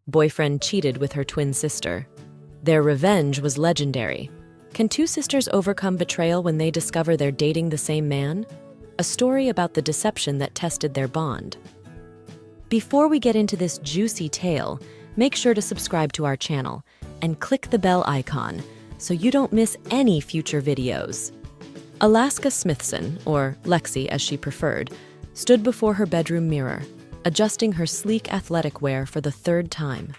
Boyfriend cheated with her twin sister. Their revenge was legendary. Can two sisters overcome betrayal when they discover they're dating the same man? A story about the deception that tested their bond. Before we get into this juicy tale, make sure to subscribe to our channel and click the bell icon so you don't miss any future videos. Alaska Smithson, or Lexi as she preferred, stood before her bedroom mirror, adjusting her sleek athletic wear for the third time.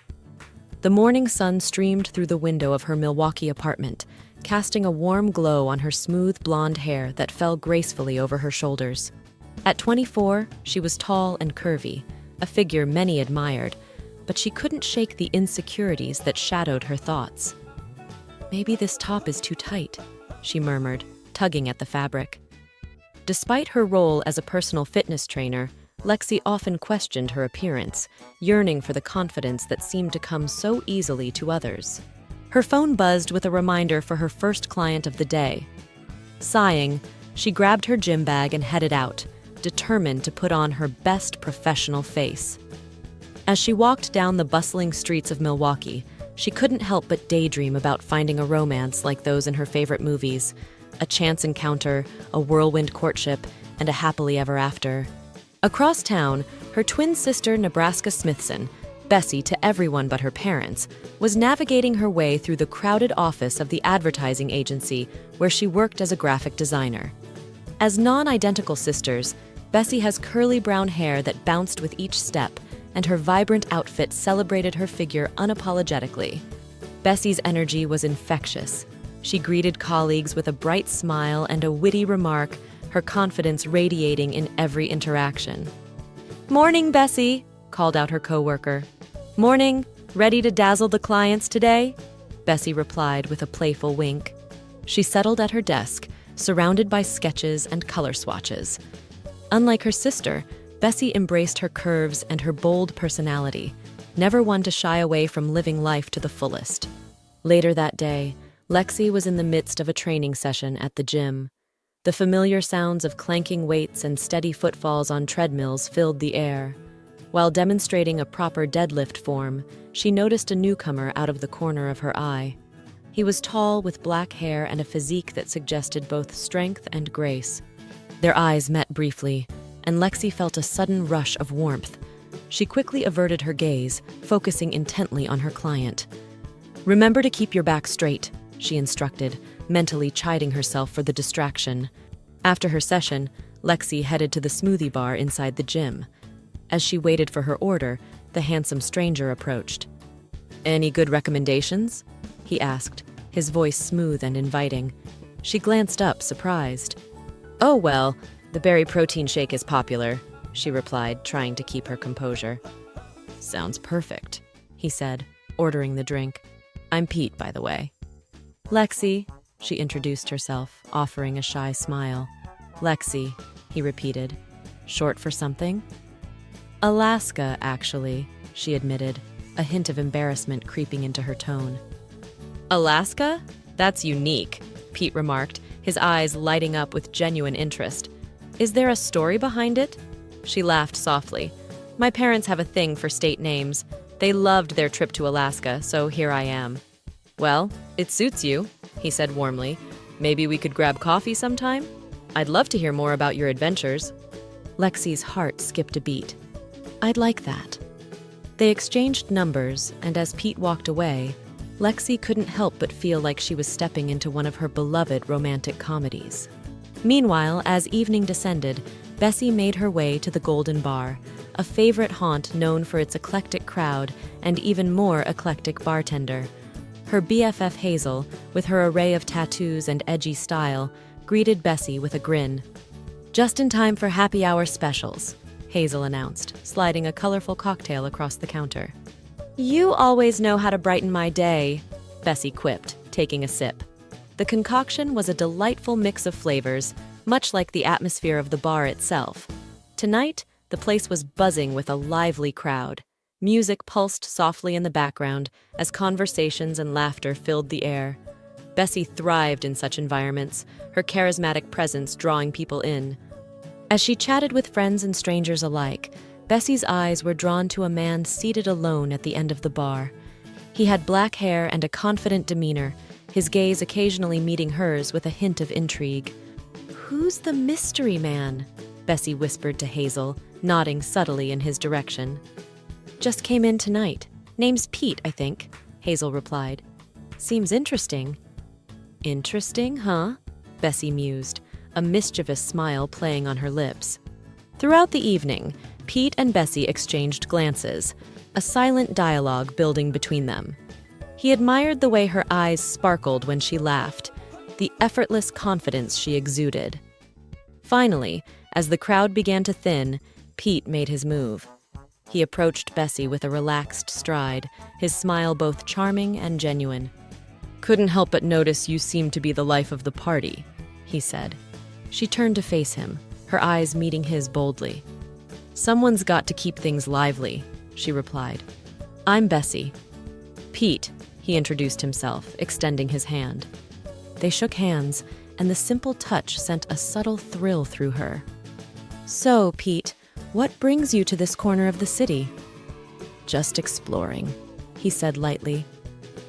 The morning sun streamed through the window of her Milwaukee apartment, casting a warm glow on her smooth blonde hair that fell gracefully over her shoulders. At 24, she was tall and curvy, a figure many admired, but she couldn't shake the insecurities that shadowed her thoughts. "Maybe this top is too tight," she murmured, tugging at the fabric. Despite her role as a personal fitness trainer, Lexi often questioned her appearance, yearning for the confidence that seemed to come so easily to others. Her phone buzzed with a reminder for her first client of the day. Sighing, she grabbed her gym bag and headed out, determined to put on her best professional face. As she walked down the bustling streets of Milwaukee, she couldn't help but daydream about finding a romance like those in her favorite movies, a chance encounter, a whirlwind courtship, and a happily ever after. Across town, her twin sister Nebraska Smithson, Bessie to everyone but her parents, was navigating her way through the crowded office of the advertising agency where she worked as a graphic designer. As non-identical sisters, Bessie has curly brown hair that bounced with each step, and her vibrant outfit celebrated her figure unapologetically. Bessie's energy was infectious. She greeted colleagues with a bright smile and a witty remark, her confidence radiating in every interaction. "Morning, Bessie," called out her coworker. "Morning. Ready to dazzle the clients today?" Bessie replied with a playful wink. She settled at her desk, surrounded by sketches and color swatches. Unlike her sister, Bessie embraced her curves and her bold personality, never one to shy away from living life to the fullest. Later that day, Lexi was in the midst of a training session at the gym. The familiar sounds of clanking weights and steady footfalls on treadmills filled the air. While demonstrating a proper deadlift form, she noticed a newcomer out of the corner of her eye. He was tall with black hair and a physique that suggested both strength and grace. Their eyes met briefly, and Lexi felt a sudden rush of warmth. She quickly averted her gaze, focusing intently on her client. "Remember to keep your back straight," she instructed, mentally chiding herself for the distraction. After her session, Lexi headed to the smoothie bar inside the gym. As she waited for her order, the handsome stranger approached. "Any good recommendations?" he asked, his voice smooth and inviting. She glanced up, surprised. "Oh, well, the berry protein shake is popular," she replied, trying to keep her composure. "Sounds perfect," he said, ordering the drink. "I'm Pete, by the way." "Lexi," she introduced herself, offering a shy smile. "Lexi," he repeated. "Short for something?" "Alaska, actually," she admitted, a hint of embarrassment creeping into her tone. "Alaska? That's unique," Pete remarked, his eyes lighting up with genuine interest. "Is there a story behind it?" She laughed softly. "My parents have a thing for state names. They loved their trip to Alaska, so here I am." "Well, it suits you," he said warmly. "Maybe we could grab coffee sometime? I'd love to hear more about your adventures." Lexi's heart skipped a beat. "I'd like that." They exchanged numbers, and as Pete walked away, Lexi couldn't help but feel like she was stepping into one of her beloved romantic comedies. Meanwhile, as evening descended, Bessie made her way to the Golden Bar, a favorite haunt known for its eclectic crowd and even more eclectic bartender. Her BFF Hazel, with her array of tattoos and edgy style, greeted Bessie with a grin. "Just in time for happy hour specials," Hazel announced, sliding a colorful cocktail across the counter. "You always know how to brighten my day," Bessie quipped, taking a sip. The concoction was a delightful mix of flavors, much like the atmosphere of the bar itself. Tonight, the place was buzzing with a lively crowd. Music pulsed softly in the background as conversations and laughter filled the air. Bessie thrived in such environments, her charismatic presence drawing people in. As she chatted with friends and strangers alike, Bessie's eyes were drawn to a man seated alone at the end of the bar. He had black hair and a confident demeanor, his gaze occasionally meeting hers with a hint of intrigue. "Who's the mystery man?" Bessie whispered to Hazel, nodding subtly in his direction. "Just came in tonight. Name's Pete, I think," Hazel replied. "Seems interesting." "Interesting, huh?" Bessie mused, a mischievous smile playing on her lips. Throughout the evening, Pete and Bessie exchanged glances, a silent dialogue building between them. He admired the way her eyes sparkled when she laughed, the effortless confidence she exuded. Finally, as the crowd began to thin, Pete made his move. He approached Bessie with a relaxed stride, his smile both charming and genuine. "Couldn't help but notice you seem to be the life of the party," he said. She turned to face him, her eyes meeting his boldly. "Someone's got to keep things lively," she replied. "I'm Bessie." "Pete," he introduced himself, extending his hand. They shook hands, and the simple touch sent a subtle thrill through her. "So, Pete, what brings you to this corner of the city?" "Just exploring," he said lightly.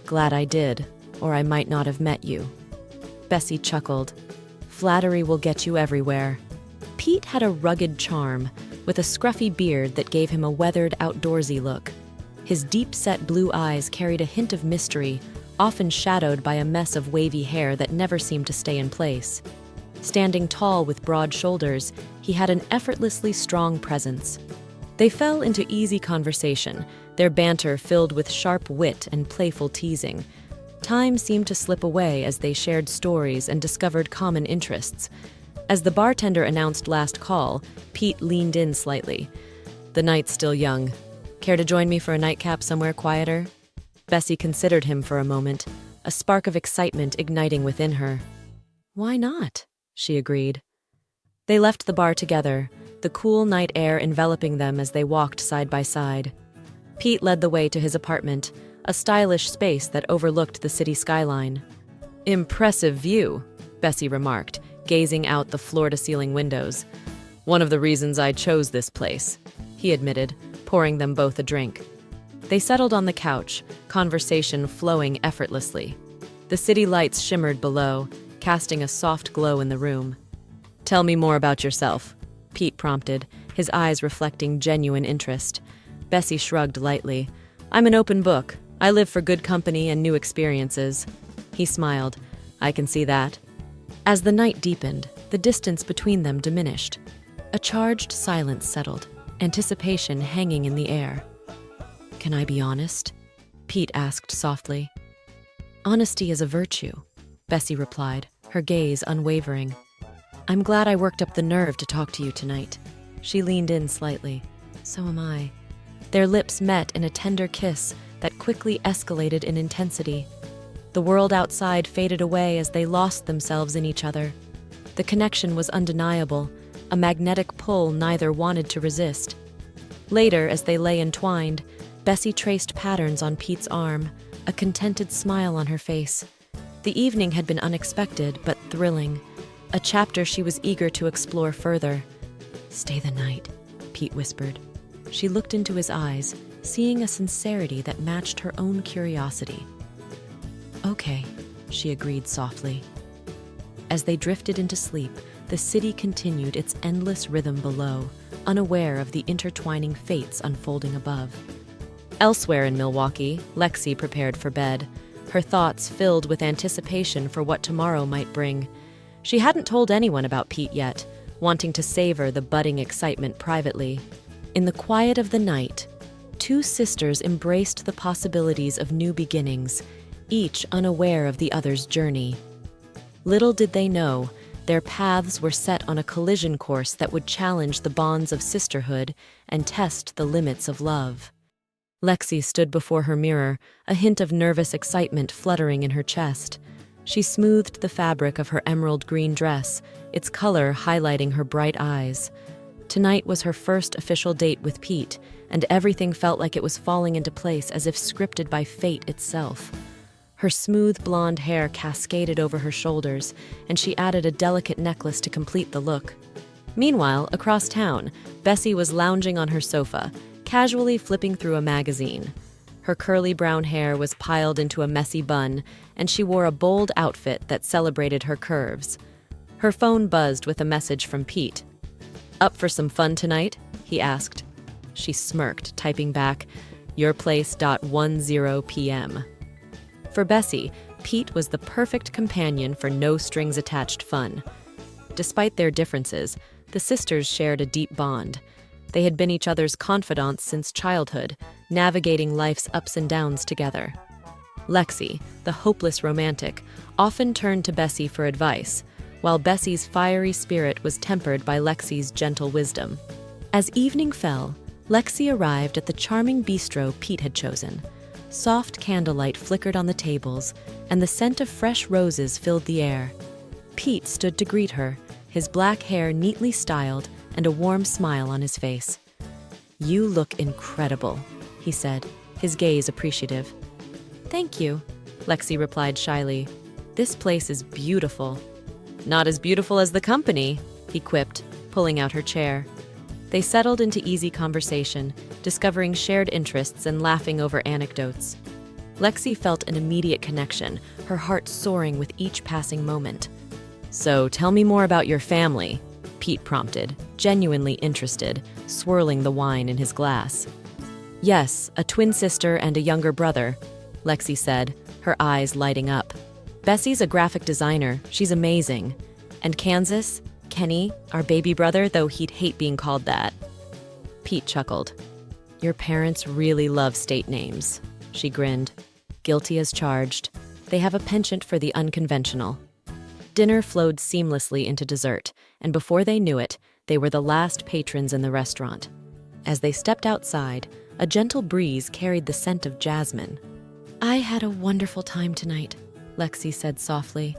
"Glad I did, or I might not have met you." Bessie chuckled. "Flattery will get you everywhere." Pete had a rugged charm, with a scruffy beard that gave him a weathered, outdoorsy look. His deep-set blue eyes carried a hint of mystery, often shadowed by a mess of wavy hair that never seemed to stay in place. Standing tall with broad shoulders, he had an effortlessly strong presence. They fell into easy conversation, their banter filled with sharp wit and playful teasing. Time seemed to slip away as they shared stories and discovered common interests. As the bartender announced last call, Pete leaned in slightly. "The night's still young. Care to join me for a nightcap somewhere quieter?" Bessie considered him for a moment, a spark of excitement igniting within her. "Why not?" she agreed. They left the bar together, the cool night air enveloping them as they walked side by side. Pete led the way to his apartment, a stylish space that overlooked the city skyline. "Impressive view," Bessie remarked, gazing out the floor-to-ceiling windows. "One of the reasons I chose this place," he admitted, pouring them both a drink. They settled on the couch, conversation flowing effortlessly. The city lights shimmered below, casting a soft glow in the room. "Tell me more about yourself," Pete prompted, his eyes reflecting genuine interest. Bessie shrugged lightly. "I'm an open book. I live for good company and new experiences." He smiled. "I can see that." As the night deepened, the distance between them diminished. A charged silence settled, anticipation hanging in the air. "Can I be honest?" Pete asked softly. "Honesty is a virtue," Bessie replied, her gaze unwavering. "I'm glad I worked up the nerve to talk to you tonight." She leaned in slightly. "So am I." Their lips met in a tender kiss that quickly escalated in intensity. The world outside faded away as they lost themselves in each other. The connection was undeniable, a magnetic pull neither wanted to resist. Later, as they lay entwined, Bessie traced patterns on Pete's arm, a contented smile on her face. The evening had been unexpected but thrilling, a chapter she was eager to explore further. "Stay the night," Pete whispered. She looked into his eyes, seeing a sincerity that matched her own curiosity. "Okay," she agreed softly. As they drifted into sleep, the city continued its endless rhythm below, unaware of the intertwining fates unfolding above. Elsewhere in Milwaukee, Lexi prepared for bed, her thoughts filled with anticipation for what tomorrow might bring. She hadn't told anyone about Pete yet, wanting to savor the budding excitement privately. In the quiet of the night, two sisters embraced the possibilities of new beginnings, each unaware of the other's journey. Little did they know, their paths were set on a collision course that would challenge the bonds of sisterhood and test the limits of love. Lexi stood before her mirror, a hint of nervous excitement fluttering in her chest. She smoothed the fabric of her emerald green dress, its color highlighting her bright eyes. Tonight was her first official date with Pete, and everything felt like it was falling into place as if scripted by fate itself. Her smooth blonde hair cascaded over her shoulders, and she added a delicate necklace to complete the look. Meanwhile, across town, Bessie was lounging on her sofa, casually flipping through a magazine. Her curly brown hair was piled into a messy bun, and she wore a bold outfit that celebrated her curves. Her phone buzzed with a message from Pete. "Up for some fun tonight?" he asked. She smirked, typing back, "Your place.10 p.m." For Bessie, Pete was the perfect companion for no-strings-attached fun. Despite their differences, the sisters shared a deep bond. They had been each other's confidants since childhood, navigating life's ups and downs together. Lexi, the hopeless romantic, often turned to Bessie for advice, while Bessie's fiery spirit was tempered by Lexi's gentle wisdom. As evening fell, Lexi arrived at the charming bistro Pete had chosen. Soft candlelight flickered on the tables, and the scent of fresh roses filled the air. Pete stood to greet her, his black hair neatly styled and a warm smile on his face. "You look incredible," he said, his gaze appreciative. "Thank you," Lexi replied shyly. "This place is beautiful." "Not as beautiful as the company," he quipped, pulling out her chair. They settled into easy conversation, discovering shared interests and laughing over anecdotes. Lexi felt an immediate connection, her heart soaring with each passing moment. "So tell me more about your family," Pete prompted, genuinely interested, swirling the wine in his glass. "Yes, a twin sister and a younger brother," Lexi said, her eyes lighting up. "Bessie's a graphic designer. She's amazing. And Kansas, Kenny, our baby brother, though he'd hate being called that." Pete chuckled. "Your parents really love state names," she grinned. "Guilty as charged. They have a penchant for the unconventional." Dinner flowed seamlessly into dessert, and before they knew it, they were the last patrons in the restaurant. As they stepped outside, a gentle breeze carried the scent of jasmine. "I had a wonderful time tonight," Lexi said softly.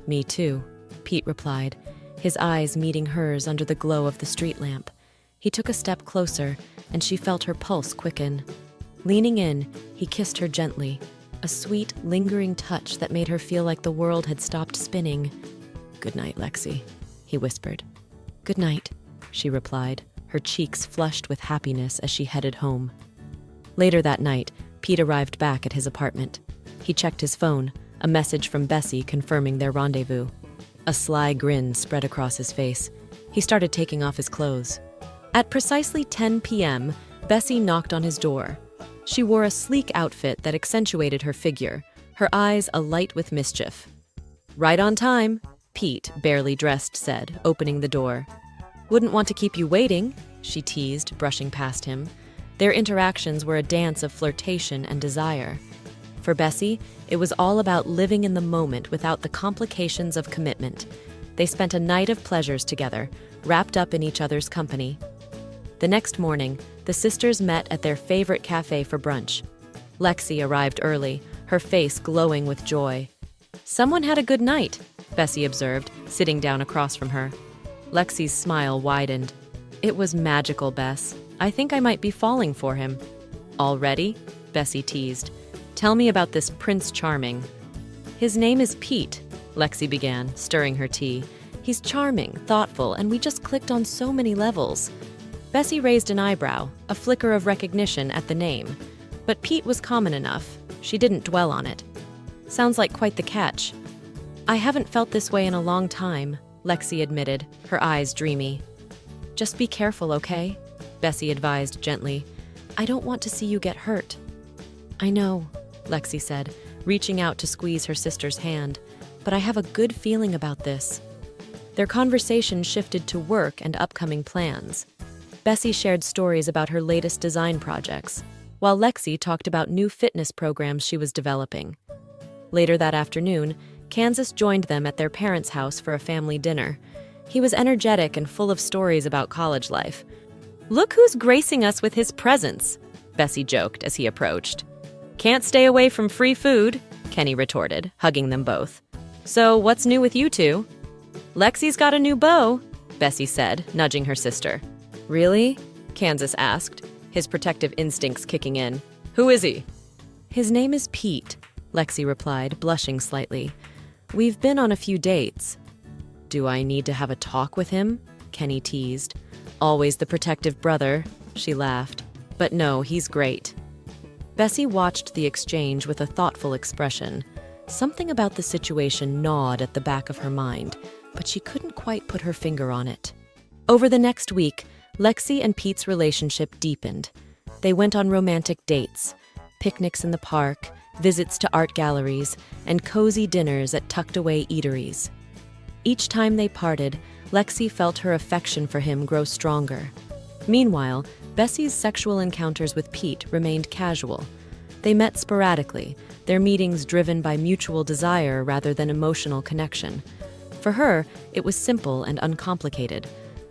"Me too," Pete replied, his eyes meeting hers under the glow of the street lamp. He took a step closer, and she felt her pulse quicken. Leaning in, he kissed her gently, a sweet, lingering touch that made her feel like the world had stopped spinning. "Good night, Lexi," he whispered. "Good night," she replied, her cheeks flushed with happiness as she headed home. Later that night, Pete arrived back at his apartment. He checked his phone, a message from Bessie confirming their rendezvous. A sly grin spread across his face. He started taking off his clothes. At precisely 10 p.m., Bessie knocked on his door. She wore a sleek outfit that accentuated her figure, her eyes alight with mischief. "Right on time," Pete, barely dressed, said, opening the door. "Wouldn't want to keep you waiting," she teased, brushing past him. Their interactions were a dance of flirtation and desire. For Bessie, it was all about living in the moment without the complications of commitment. They spent a night of pleasures together, wrapped up in each other's company. The next morning, the sisters met at their favorite cafe for brunch. Lexi arrived early, her face glowing with joy. "Someone had a good night," Bessie observed, sitting down across from her. Lexi's smile widened. "It was magical, Bess. I think I might be falling for him." "Already?" Bessie teased. "Tell me about this Prince Charming." "His name is Pete," Lexi began, stirring her tea. "He's charming, thoughtful, and we just clicked on so many levels." Bessie raised an eyebrow, a flicker of recognition at the name. But Pete was common enough. She didn't dwell on it. "Sounds like quite the catch." "I haven't felt this way in a long time," Lexi admitted, her eyes dreamy. "Just be careful, okay?" Bessie advised gently. "I don't want to see you get hurt." "I know," Lexi said, reaching out to squeeze her sister's hand, "but I have a good feeling about this." Their conversation shifted to work and upcoming plans. Bessie shared stories about her latest design projects, while Lexi talked about new fitness programs she was developing. Later that afternoon, Kansas joined them at their parents' house for a family dinner. He was energetic and full of stories about college life. "Look who's gracing us with his presence," Bessie joked as he approached. "Can't stay away from free food," Kenny retorted, hugging them both. "So what's new with you two?" "Lexi's got a new beau," Bessie said, nudging her sister. "Really?" Kansas asked, his protective instincts kicking in. "Who is he?" "His name is Pete," Lexi replied, blushing slightly. "We've been on a few dates." "Do I need to have a talk with him?" Kenny teased. Always the protective brother, she laughed. But no, he's great. Bessie watched the exchange with a thoughtful expression. Something about the situation gnawed at the back of her mind, but she couldn't quite put her finger on it. Over the next week, Lexi and Pete's relationship deepened. They went on romantic dates, picnics in the park, visits to art galleries, and cozy dinners at tucked-away eateries. Each time they parted, Lexi felt her affection for him grow stronger. Meanwhile, Bessie's sexual encounters with Pete remained casual. They met sporadically, their meetings driven by mutual desire rather than emotional connection. For her, it was simple and uncomplicated,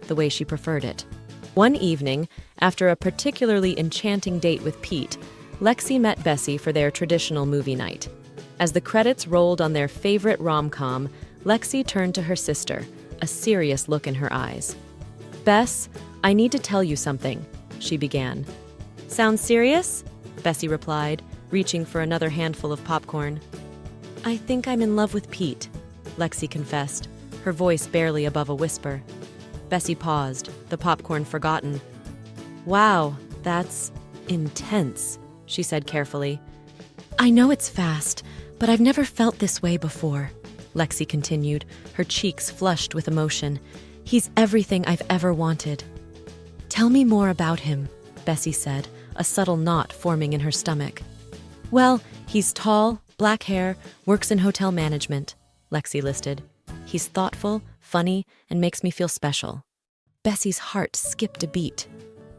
the way she preferred it. One evening, after a particularly enchanting date with Pete, Lexi met Bessie for their traditional movie night. As the credits rolled on their favorite rom-com, Lexi turned to her sister, a serious look in her eyes. "Bess, I need to tell you something," she began. "Sounds serious?" Bessie replied, reaching for another handful of popcorn. "I think I'm in love with Pete," Lexi confessed, her voice barely above a whisper. Bessie paused, the popcorn forgotten. "Wow, that's intense," she said carefully. "I know it's fast, but I've never felt this way before," Lexi continued, her cheeks flushed with emotion. "He's everything I've ever wanted." "Tell me more about him," Bessie said, a subtle knot forming in her stomach. "Well, he's tall, black hair, works in hotel management," Lexi listed. "He's thoughtful, funny, and makes me feel special." Bessie's heart skipped a beat.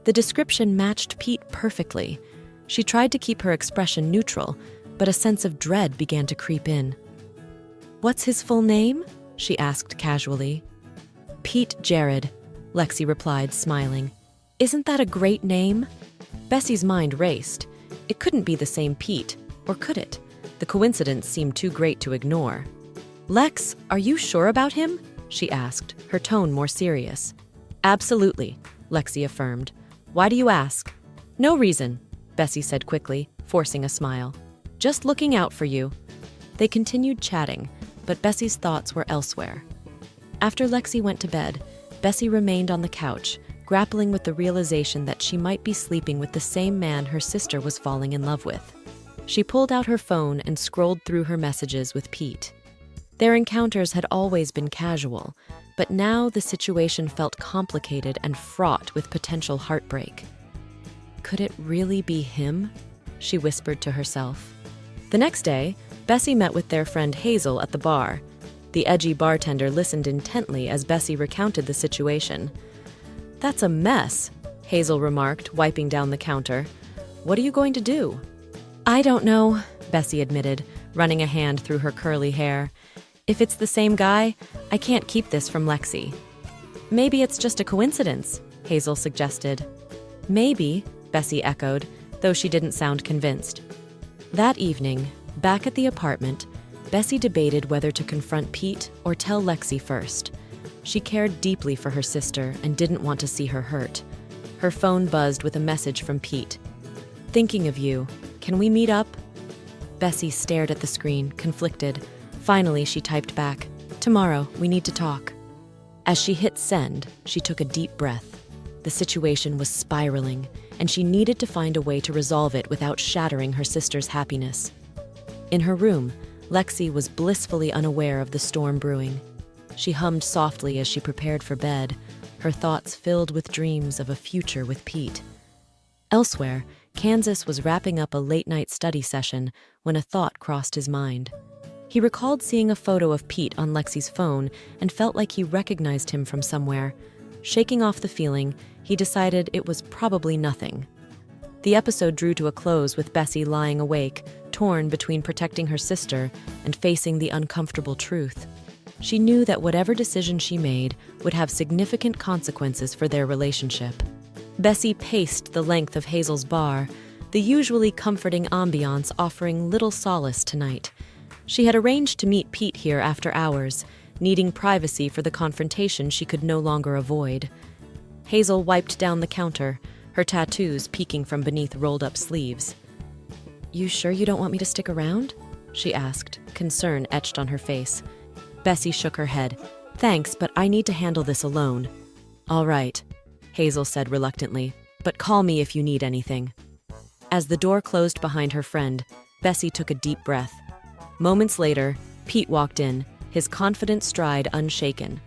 The description matched Pete perfectly. She tried to keep her expression neutral, but a sense of dread began to creep in. "What's his full name?" she asked casually. "Pete Jared," Lexi replied, smiling. "Isn't that a great name?" Bessie's mind raced. It couldn't be the same Pete, or could it? The coincidence seemed too great to ignore. "Lex, are you sure about him?" she asked, her tone more serious. "Absolutely," Lexi affirmed. "Why do you ask?" "No reason," Bessie said quickly, forcing a smile. "Just looking out for you." They continued chatting, but Bessie's thoughts were elsewhere. After Lexi went to bed, Bessie remained on the couch, grappling with the realization that she might be sleeping with the same man her sister was falling in love with. She pulled out her phone and scrolled through her messages with Pete. Their encounters had always been casual, but now the situation felt complicated and fraught with potential heartbreak. Could it really be him? She whispered to herself. The next day, Bessie met with their friend Hazel at the bar. The edgy bartender listened intently as Bessie recounted the situation. "That's a mess," Hazel remarked, wiping down the counter. "What are you going to do?" "I don't know," Bessie admitted, running a hand through her curly hair. "If it's the same guy, I can't keep this from Lexi." "Maybe it's just a coincidence," Hazel suggested. "Maybe," Bessie echoed, though she didn't sound convinced. That evening, back at the apartment, Bessie debated whether to confront Pete or tell Lexi first. She cared deeply for her sister and didn't want to see her hurt. Her phone buzzed with a message from Pete. "Thinking of you. Can we meet up?" Bessie stared at the screen, conflicted. Finally, she typed back, "Tomorrow, we need to talk." As she hit send, she took a deep breath. The situation was spiraling, and she needed to find a way to resolve it without shattering her sister's happiness. In her room, Lexi was blissfully unaware of the storm brewing. She hummed softly as she prepared for bed, her thoughts filled with dreams of a future with Pete. Elsewhere, Kansas was wrapping up a late-night study session when a thought crossed his mind. He recalled seeing a photo of Pete on Lexi's phone and felt like he recognized him from somewhere. Shaking off the feeling, he decided it was probably nothing. The episode drew to a close with Bessie lying awake, torn between protecting her sister and facing the uncomfortable truth. She knew that whatever decision she made would have significant consequences for their relationship. Bessie paced the length of Hazel's bar, the usually comforting ambiance offering little solace tonight. She had arranged to meet Pete here after hours, needing privacy for the confrontation she could no longer avoid. Hazel wiped down the counter, her tattoos peeking from beneath rolled-up sleeves. "You sure you don't want me to stick around?" she asked, concern etched on her face. Bessie shook her head. "Thanks, but I need to handle this alone." All right, Hazel said reluctantly, but call me if you need anything. As the door closed behind her friend, Bessie took a deep breath. Moments later, Pete walked in, his confident stride unshaken.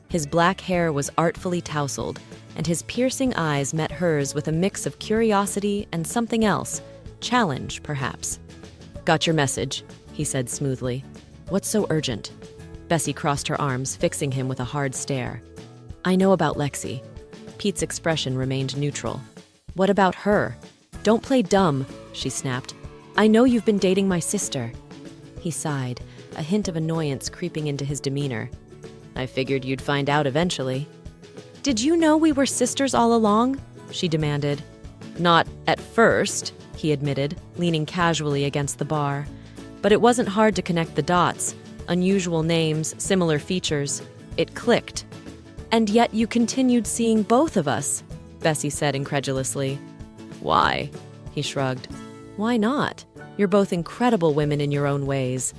His black hair was artfully tousled, and his piercing eyes met hers with a mix of curiosity and something else, challenge, perhaps. Got your message, he said smoothly. What's so urgent? Bessie crossed her arms, fixing him with a hard stare. I know about Lexi. Pete's expression remained neutral. What about her? Don't play dumb, she snapped. I know you've been dating my sister. He sighed, a hint of annoyance creeping into his demeanor. I figured you'd find out eventually. Did you know we were sisters all along? She demanded. Not at first, he admitted, leaning casually against the bar. But it wasn't hard to connect the dots. Unusual names, similar features. It clicked. And yet you continued seeing both of us, Bessie said incredulously. Why? He shrugged. Why not? You're both incredible women in your own ways.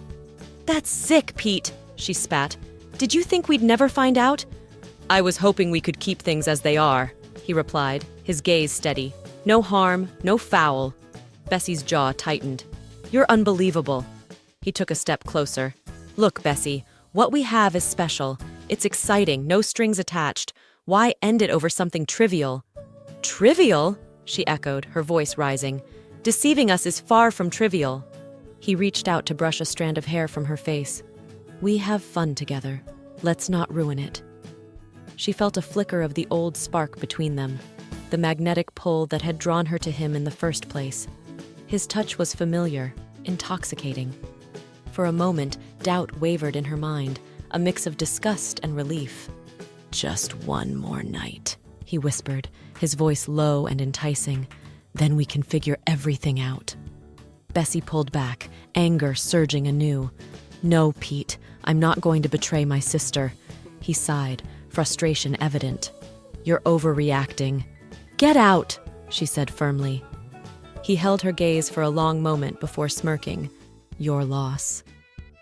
That's sick, Pete, she spat. Did you think we'd never find out? I was hoping we could keep things as they are, he replied, his gaze steady. No harm, no foul. Bessie's jaw tightened. You're unbelievable. He took a step closer. Look, Bessie, what we have is special. It's exciting, no strings attached. Why end it over something trivial? Trivial? She echoed, her voice rising. Deceiving us is far from trivial. He reached out to brush a strand of hair from her face. We have fun together. Let's not ruin it. She felt a flicker of the old spark between them, the magnetic pull that had drawn her to him in the first place. His touch was familiar, intoxicating. For a moment, doubt wavered in her mind, a mix of disgust and relief. Just one more night, he whispered, his voice low and enticing. Then we can figure everything out. Bessie pulled back, anger surging anew. No, Pete, I'm not going to betray my sister. He sighed, frustration evident. You're overreacting. Get out, she said firmly. He held her gaze for a long moment before smirking. Your loss.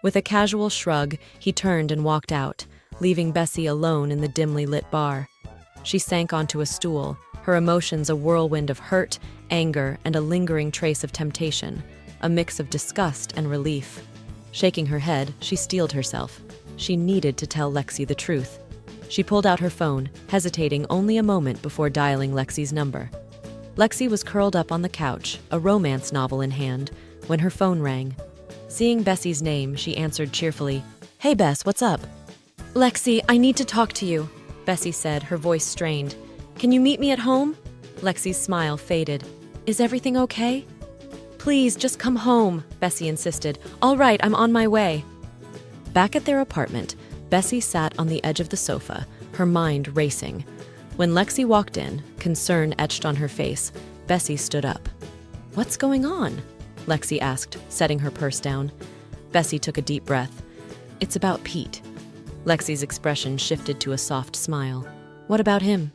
With a casual shrug, he turned and walked out, leaving Bessie alone in the dimly lit bar. She sank onto a stool, her emotions a whirlwind of hurt, anger, and a lingering trace of temptation, a mix of disgust and relief. Shaking her head, she steeled herself. She needed to tell Lexi the truth. She pulled out her phone, hesitating only a moment before dialing Lexi's number. Lexi was curled up on the couch, a romance novel in hand, when her phone rang. Seeing Bessie's name, she answered cheerfully, Hey Bess, what's up? Lexi, I need to talk to you, Bessie said, her voice strained. Can you meet me at home? Lexi's smile faded. Is everything okay? Please, just come home, Bessie insisted. All right, I'm on my way. Back at their apartment, Bessie sat on the edge of the sofa, her mind racing. When Lexi walked in, concern etched on her face, Bessie stood up. What's going on? Lexi asked, setting her purse down. Bessie took a deep breath. It's about Pete. Lexi's expression shifted to a soft smile. What about him?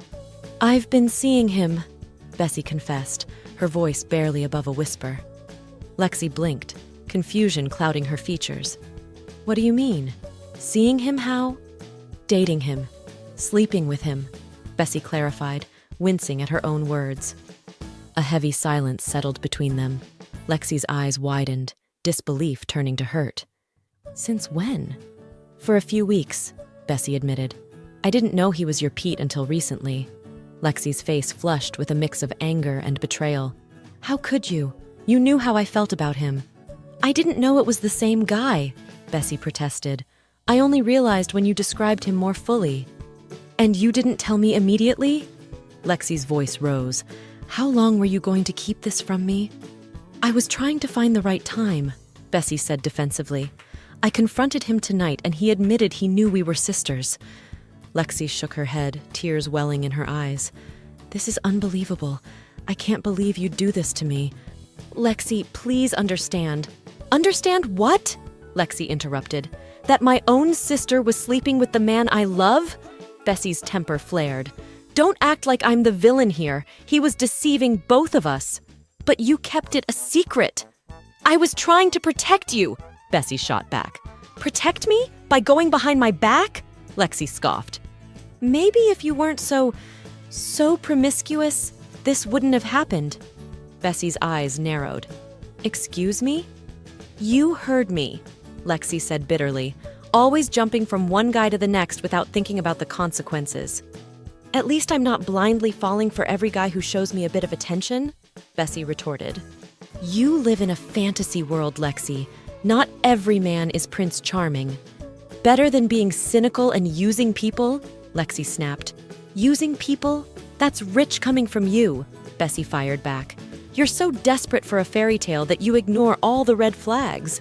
I've been seeing him, Bessie confessed, her voice barely above a whisper. Lexi blinked, confusion clouding her features. What do you mean? Seeing him how? Dating him. Sleeping with him, Bessie clarified, wincing at her own words. A heavy silence settled between them. Lexi's eyes widened, disbelief turning to hurt. Since when? For a few weeks, Bessie admitted. I didn't know he was your Pete until recently. Lexi's face flushed with a mix of anger and betrayal. How could you? You knew how I felt about him. I didn't know it was the same guy, Bessie protested. I only realized when you described him more fully. And you didn't tell me immediately? Lexi's voice rose. How long were you going to keep this from me? I was trying to find the right time, Bessie said defensively. I confronted him tonight and he admitted he knew we were sisters. Lexi shook her head, tears welling in her eyes. This is unbelievable. I can't believe you'd do this to me. Lexi, please understand. Understand what? Lexi interrupted. That my own sister was sleeping with the man I love? Bessie's temper flared. Don't act like I'm the villain here. He was deceiving both of us. But you kept it a secret. I was trying to protect you, Bessie shot back. Protect me? By going behind my back? Lexi scoffed. Maybe if you weren't so promiscuous, this wouldn't have happened. Bessie's eyes narrowed. Excuse me? You heard me, Lexi said bitterly, always jumping from one guy to the next without thinking about the consequences. At least I'm not blindly falling for every guy who shows me a bit of attention, Bessie retorted. You live in a fantasy world, Lexi. Not every man is Prince Charming. Better than being cynical and using people, Lexi snapped. Using people? That's rich coming from you, Bessie fired back. You're so desperate for a fairy tale that you ignore all the red flags.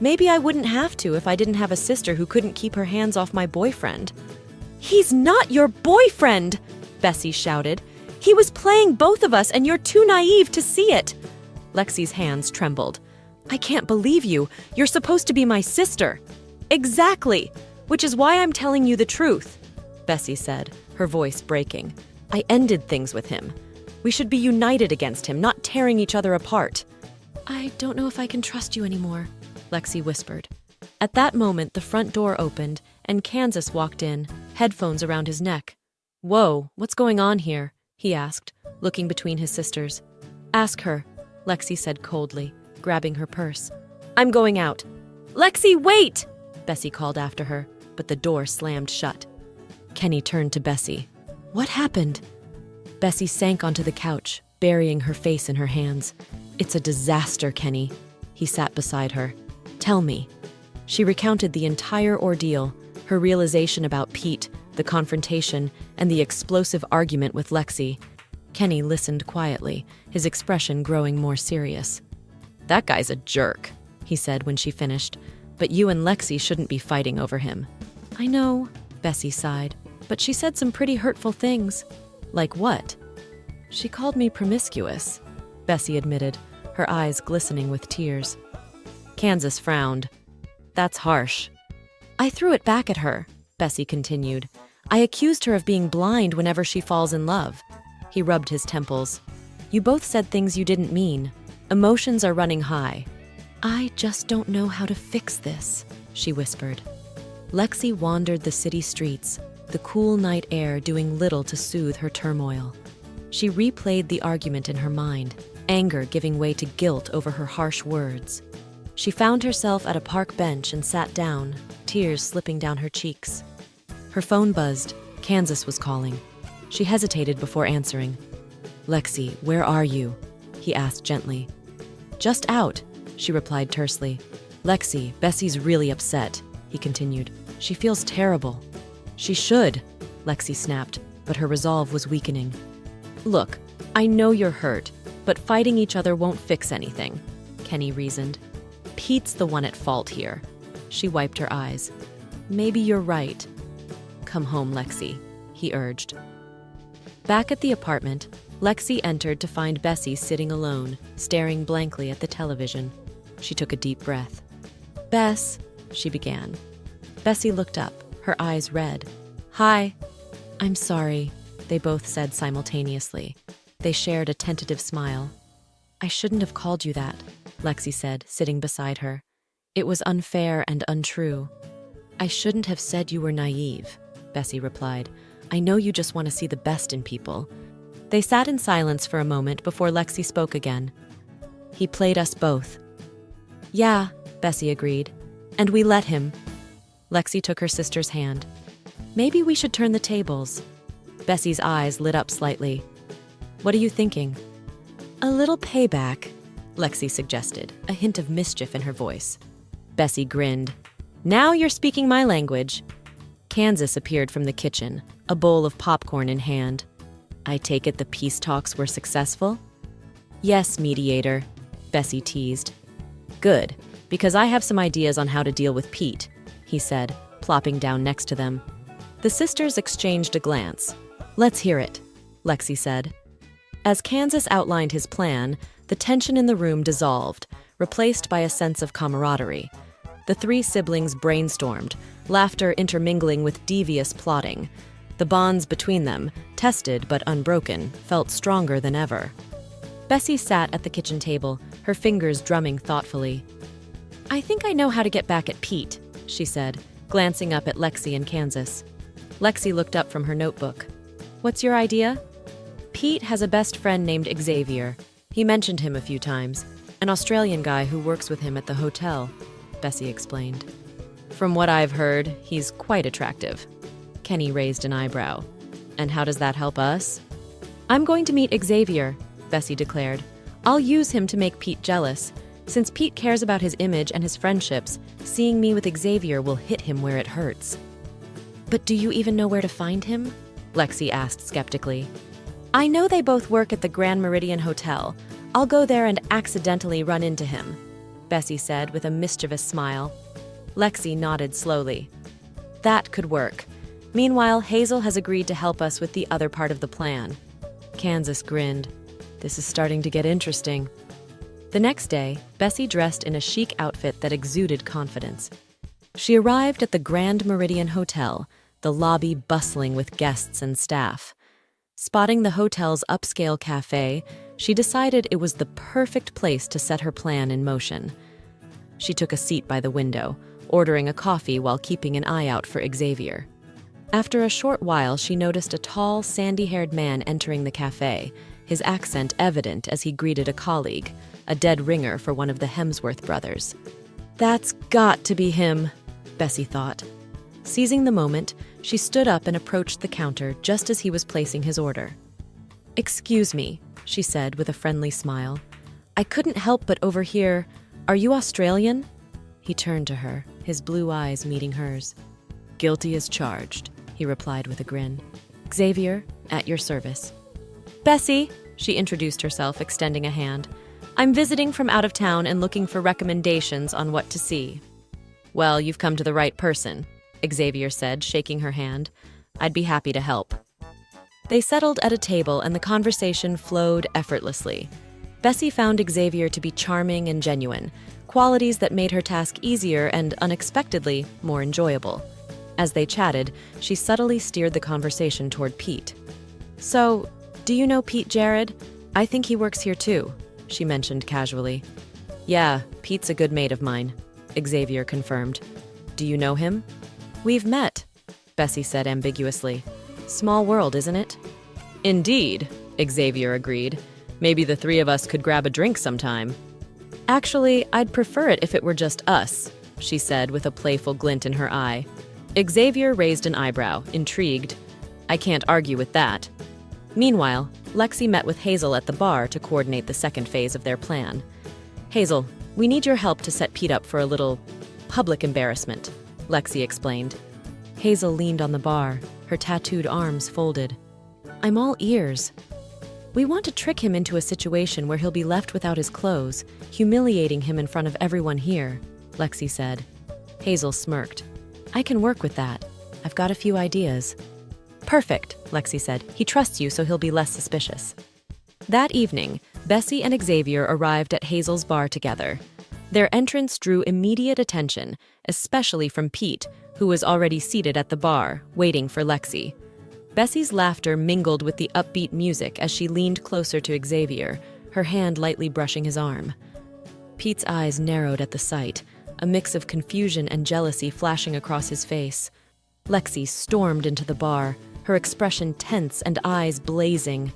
Maybe I wouldn't have to if I didn't have a sister who couldn't keep her hands off my boyfriend. He's not your boyfriend, Bessie shouted. He was playing both of us and you're too naive to see it. Lexi's hands trembled. I can't believe you. You're supposed to be my sister. Exactly, which is why I'm telling you the truth, Bessie said, her voice breaking. I ended things with him. We should be united against him, not tearing each other apart. I don't know if I can trust you anymore, Lexi whispered. At that moment, the front door opened and Kansas walked in, headphones around his neck. Whoa, what's going on here? He asked, looking between his sisters. Ask her, Lexi said coldly, grabbing her purse. I'm going out. Lexi, wait! Bessie called after her, but the door slammed shut. Kenny turned to Bessie. What happened? Bessie sank onto the couch, burying her face in her hands. It's a disaster, Kenny. He sat beside her. Tell me. She recounted the entire ordeal, her realization about Pete, the confrontation, and the explosive argument with Lexi. Kenny listened quietly, his expression growing more serious. That guy's a jerk, he said when she finished, but you and Lexi shouldn't be fighting over him. I know, Bessie sighed, but she said some pretty hurtful things. Like what? She called me promiscuous, Bessie admitted, her eyes glistening with tears. Kansas frowned. That's harsh. I threw it back at her, Bessie continued. I accused her of being blind whenever she falls in love. He rubbed his temples. You both said things you didn't mean. Emotions are running high. I just don't know how to fix this, she whispered. Lexi wandered the city streets, the cool night air doing little to soothe her turmoil. She replayed the argument in her mind, anger giving way to guilt over her harsh words. She found herself at a park bench and sat down, tears slipping down her cheeks. Her phone buzzed. Kansas was calling. She hesitated before answering. Lexi, where are you? He asked gently. Just out, she replied tersely. Lexi, Bessie's really upset, he continued. She feels terrible. She should, Lexi snapped, but her resolve was weakening. Look, I know you're hurt, but fighting each other won't fix anything, Kenny reasoned. Pete's the one at fault here. She wiped her eyes. Maybe you're right. Come home, Lexi, he urged. Back at the apartment, Lexi entered to find Bessie sitting alone, staring blankly at the television. She took a deep breath. Bess, she began. Bessie looked up, her eyes red. Hi. I'm sorry, they both said simultaneously. They shared a tentative smile. I shouldn't have called you that, Lexi said, sitting beside her. It was unfair and untrue. I shouldn't have said you were naive, Bessie replied. I know you just want to see the best in people. They sat in silence for a moment before Lexi spoke again. He played us both. Yeah, Bessie agreed. And we let him. Lexi took her sister's hand. Maybe we should turn the tables. Bessie's eyes lit up slightly. What are you thinking? A little payback, Lexi suggested, a hint of mischief in her voice. Bessie grinned. Now you're speaking my language. Kansas appeared from the kitchen, a bowl of popcorn in hand. I take it the peace talks were successful? Yes, mediator, Bessie teased. Good, because I have some ideas on how to deal with Pete, he said, plopping down next to them. The sisters exchanged a glance. Let's hear it, Lexi said. As Kansas outlined his plan, the tension in the room dissolved, replaced by a sense of camaraderie. The three siblings brainstormed, laughter intermingling with devious plotting. The bonds between them, tested but unbroken, felt stronger than ever. Bessie sat at the kitchen table, her fingers drumming thoughtfully. I think I know how to get back at Pete, she said, glancing up at Lexi and Kansas. Lexi looked up from her notebook. What's your idea? Pete has a best friend named Xavier. He mentioned him a few times. An Australian guy who works with him at the hotel, Bessie explained. From what I've heard, he's quite attractive. Kenny raised an eyebrow. And how does that help us? I'm going to meet Xavier, Bessie declared. I'll use him to make Pete jealous. Since Pete cares about his image and his friendships, seeing me with Xavier will hit him where it hurts. But do you even know where to find him? Lexi asked skeptically. I know they both work at the Grand Meridian Hotel. I'll go there and accidentally run into him, Bessie said with a mischievous smile. Lexi nodded slowly. That could work. Meanwhile, Hazel has agreed to help us with the other part of the plan. Kansas grinned. This is starting to get interesting. The next day, Bessie dressed in a chic outfit that exuded confidence. She arrived at the Grand Meridian Hotel, the lobby bustling with guests and staff. Spotting the hotel's upscale cafe, she decided it was the perfect place to set her plan in motion. She took a seat by the window, ordering a coffee while keeping an eye out for Xavier. After a short while, she noticed a tall, sandy-haired man entering the cafe, his accent evident as he greeted a colleague, a dead ringer for one of the Hemsworth brothers. That's got to be him, Bessie thought. Seizing the moment, she stood up and approached the counter just as he was placing his order. Excuse me, she said with a friendly smile. I couldn't help but overhear, are you Australian? He turned to her, his blue eyes meeting hers. Guilty as charged, he replied with a grin. Xavier, at your service. Bessie, she introduced herself, extending a hand. I'm visiting from out of town and looking for recommendations on what to see. Well, you've come to the right person, Xavier said, shaking her hand. I'd be happy to help. They settled at a table and the conversation flowed effortlessly. Bessie found Xavier to be charming and genuine, qualities that made her task easier and, unexpectedly, more enjoyable. As they chatted, she subtly steered the conversation toward Pete. So, do you know Pete Jared? I think he works here too, she mentioned casually. Yeah, Pete's a good mate of mine, Xavier confirmed. Do you know him? We've met, Bessie said ambiguously. Small world, isn't it? Indeed, Xavier agreed. Maybe the three of us could grab a drink sometime. Actually, I'd prefer it if it were just us, she said with a playful glint in her eye. Xavier raised an eyebrow, intrigued. I can't argue with that. Meanwhile, Lexi met with Hazel at the bar to coordinate the second phase of their plan. Hazel, we need your help to set Pete up for a little public embarrassment, Lexi explained. Hazel leaned on the bar, her tattooed arms folded. I'm all ears. We want to trick him into a situation where he'll be left without his clothes, humiliating him in front of everyone here, Lexi said. Hazel smirked. I can work with that. I've got a few ideas. Perfect, Lexi said. He trusts you, so he'll be less suspicious. That evening, Bessie and Xavier arrived at Hazel's bar together. Their entrance drew immediate attention, especially from Pete, who was already seated at the bar, waiting for Lexi. Bessie's laughter mingled with the upbeat music as she leaned closer to Xavier, her hand lightly brushing his arm. Pete's eyes narrowed at the sight, a mix of confusion and jealousy flashing across his face. Lexi stormed into the bar, her expression tense and eyes blazing.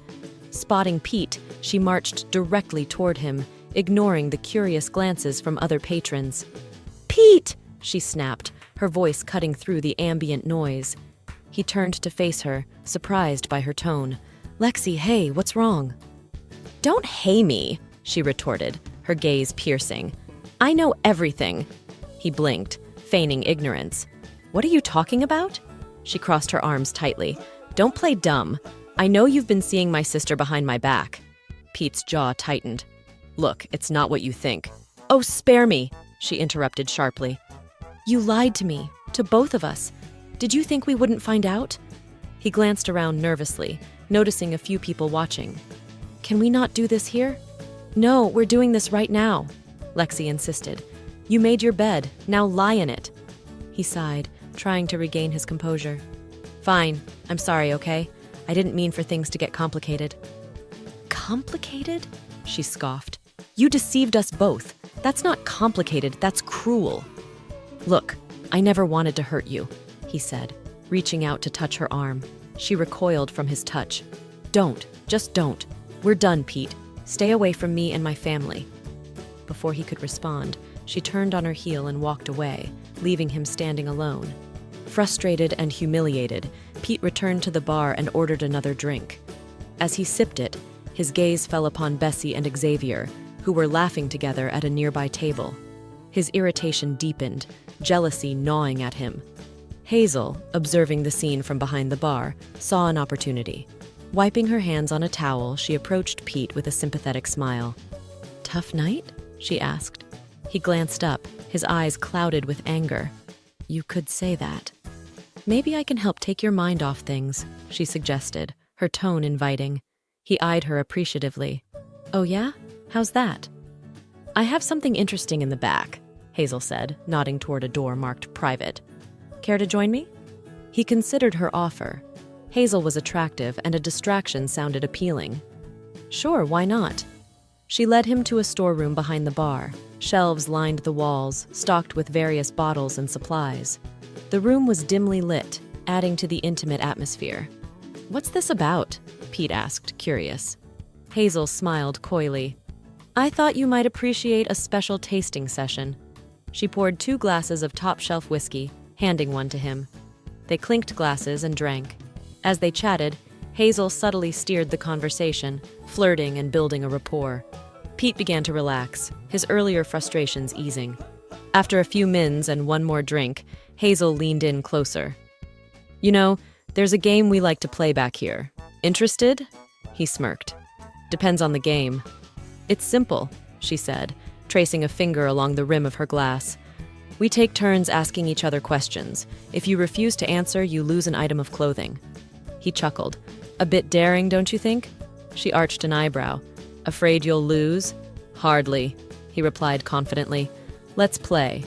Spotting Pete, she marched directly toward him, ignoring the curious glances from other patrons. Pete! She snapped, her voice cutting through the ambient noise. He turned to face her, surprised by her tone. Lexi, hey, what's wrong? Don't hey me, she retorted, her gaze piercing. I know everything. He blinked, feigning ignorance. What are you talking about? She crossed her arms tightly. Don't play dumb. I know you've been seeing my sister behind my back. Pete's jaw tightened. Look, it's not what you think. Oh, spare me, she interrupted sharply. You lied to me, to both of us. Did you think we wouldn't find out? He glanced around nervously, noticing a few people watching. Can we not do this here? No, we're doing this right now, Lexi insisted. You made your bed, now lie in it. He sighed, trying to regain his composure. Fine, I'm sorry, okay? I didn't mean for things to get complicated. Complicated? She scoffed. You deceived us both. That's not complicated, that's cruel. Look, I never wanted to hurt you, he said. reaching out to touch her arm. She recoiled from his touch. "Don't, just don't. We're done, Pete. Stay away from me and my family." Before he could respond, she turned on her heel and walked away, leaving him standing alone. Frustrated and humiliated, Pete returned to the bar and ordered another drink. As he sipped it, his gaze fell upon Bessie and Xavier, who were laughing together at a nearby table. His irritation deepened, jealousy gnawing at him. Hazel, observing the scene from behind the bar, saw an opportunity. Wiping her hands on a towel, she approached Pete with a sympathetic smile. "Tough night?" she asked. He glanced up, his eyes clouded with anger. "You could say that." "Maybe I can help take your mind off things," she suggested, her tone inviting. He eyed her appreciatively. "Oh yeah? How's that?" "I have something interesting in the back," Hazel said, nodding toward a door marked private. "Care to join me?" He considered her offer. Hazel was attractive and a distraction sounded appealing. "Sure, why not?" She led him to a storeroom behind the bar. Shelves lined the walls, stocked with various bottles and supplies. The room was dimly lit, adding to the intimate atmosphere. "What's this about?" Pete asked, curious. Hazel smiled coyly. "I thought you might appreciate a special tasting session." She poured 2 glasses of top-shelf whiskey, handing one to him. They clinked glasses and drank. As they chatted, Hazel subtly steered the conversation, flirting and building a rapport. Pete began to relax, his earlier frustrations easing. After a few mins and one more drink, Hazel leaned in closer. "You know, there's a game we like to play back here. Interested?" He smirked. "Depends on the game." "It's simple," she said, tracing a finger along the rim of her glass. "We take turns asking each other questions. If you refuse to answer, you lose an item of clothing." He chuckled. "A bit daring, don't you think?" She arched an eyebrow. "Afraid you'll lose?" "Hardly," he replied confidently. "Let's play."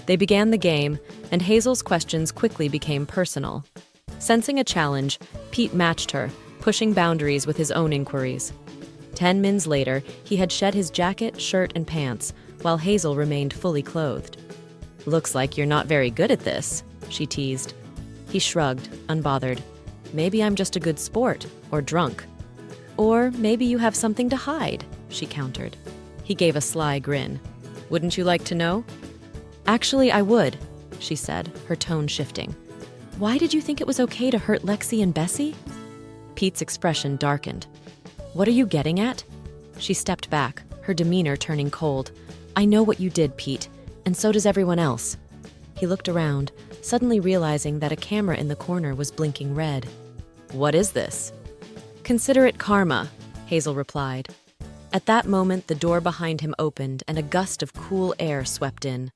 They began the game, and Hazel's questions quickly became personal. Sensing a challenge, Pete matched her, pushing boundaries with his own inquiries. 10 mins later, he had shed his jacket, shirt, and pants, while Hazel remained fully clothed. "Looks like you're not very good at this," she teased. He shrugged, unbothered. "Maybe I'm just a good sport, or drunk." "Or maybe you have something to hide," she countered. He gave a sly grin. "Wouldn't you like to know?" "Actually, I would," she said, her tone shifting. "Why did you think it was okay to hurt Lexi and Bessie?" Pete's expression darkened. "What are you getting at?" She stepped back, her demeanor turning cold. "I know what you did, Pete, and so does everyone else." He looked around, suddenly realizing that a camera in the corner was blinking red. "What is this?" "Consider it karma," Hazel replied. At that moment, the door behind him opened and a gust of cool air swept in.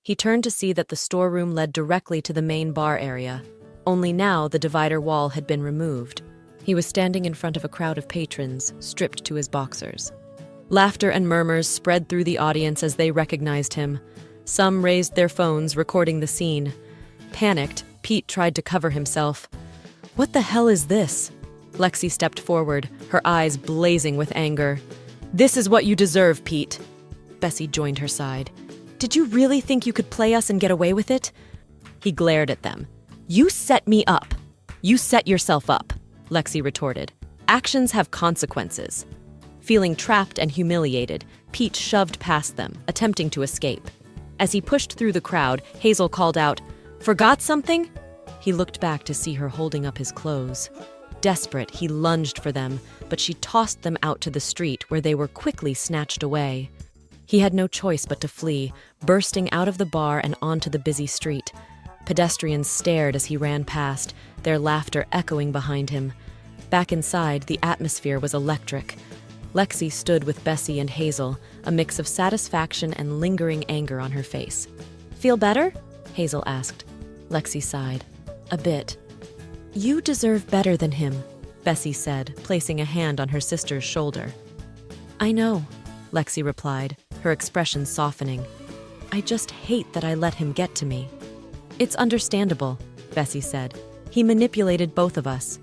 He turned to see that the storeroom led directly to the main bar area. Only now the divider wall had been removed. He was standing in front of a crowd of patrons, stripped to his boxers. Laughter and murmurs spread through the audience as they recognized him. Some raised their phones, recording the scene. Panicked, Pete tried to cover himself. "What the hell is this?" Lexi stepped forward, her eyes blazing with anger. "This is what you deserve, Pete." Bessie joined her side. "Did you really think you could play us and get away with it?" He glared at them. "You set me up." "You set yourself up," Lexi retorted. "Actions have consequences." Feeling trapped and humiliated, Pete shoved past them, attempting to escape. As he pushed through the crowd, Hazel called out, "Forgot something?" He looked back to see her holding up his clothes. Desperate, he lunged for them, but she tossed them out to the street where they were quickly snatched away. He had no choice but to flee, bursting out of the bar and onto the busy street. Pedestrians stared as he ran past, their laughter echoing behind him. Back inside, the atmosphere was electric. Lexi stood with Bessie and Hazel, a mix of satisfaction and lingering anger on her face. "Feel better?" Hazel asked. Lexi sighed. "A bit." "You deserve better than him," Bessie said, placing a hand on her sister's shoulder. "I know," Lexi replied, her expression softening. "I just hate that I let him get to me." "It's understandable," Bessie said. "He manipulated both of us."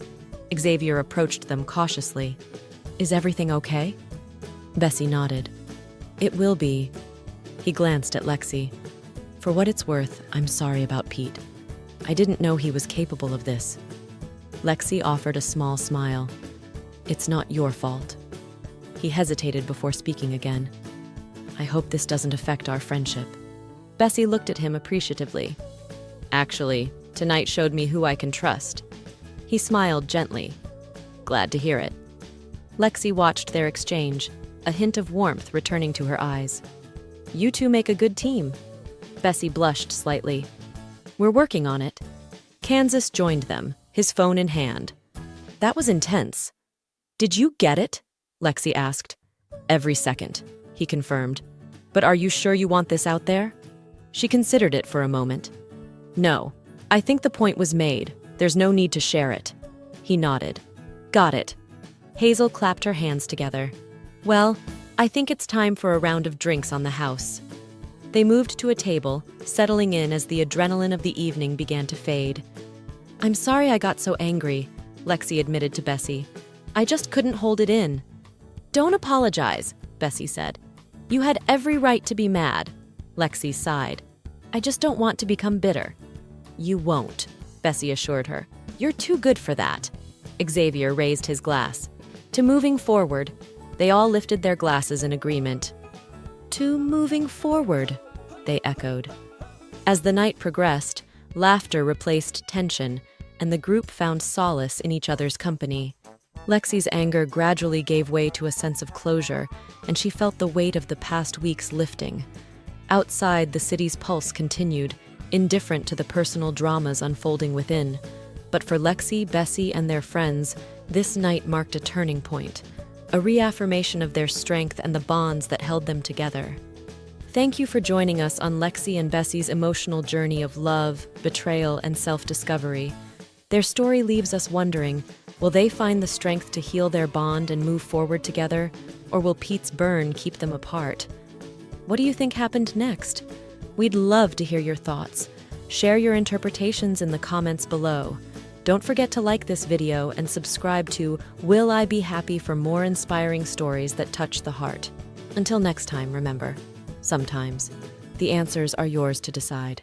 Xavier approached them cautiously. "Is everything okay?" Bessie nodded. "It will be." He glanced at Lexi. "For what it's worth, I'm sorry about Pete." I didn't know he was capable of this. Lexi offered a small smile. It's not your fault. He hesitated before speaking again. I hope this doesn't affect our friendship. Bessie looked at him appreciatively. Actually, tonight showed me who I can trust. He smiled gently. Glad to hear it. Lexi watched their exchange, a hint of warmth returning to her eyes. You two make a good team. Bessie blushed slightly. We're working on it. Kansas joined them, his phone in hand. That was intense. Did you get it? Lexi asked. Every second, he confirmed. But are you sure you want this out there? She considered it for a moment. No, I think the point was made. There's no need to share it. He nodded. Got it. Hazel clapped her hands together. Well, I think it's time for a round of drinks on the house. They moved to a table, settling in as the adrenaline of the evening began to fade. I'm sorry I got so angry, Lexi admitted to Bessie. I just couldn't hold it in. Don't apologize, Bessie said. You had every right to be mad. Lexi sighed. I just don't want to become bitter. You won't, Bessie assured her. You're too good for that. Xavier raised his glass. To moving forward. They all lifted their glasses in agreement. To moving forward, they echoed. As the night progressed, laughter replaced tension, and the group found solace in each other's company. Lexi's anger gradually gave way to a sense of closure, and she felt the weight of the past weeks lifting. Outside, the city's pulse continued, indifferent to the personal dramas unfolding within. But for Lexi, Bessie, and their friends, this night marked a turning point, a reaffirmation of their strength and the bonds that held them together. Thank you for joining us on Lexi and Bessie's emotional journey of love, betrayal, and self-discovery. Their story leaves us wondering, will they find the strength to heal their bond and move forward together, or will Pete's burn keep them apart? What do you think happened next? We'd love to hear your thoughts. Share your interpretations in the comments below. Don't forget to like this video and subscribe to Will I Be Happy for more inspiring stories that touch the heart. Until next time, remember, sometimes the answers are yours to decide.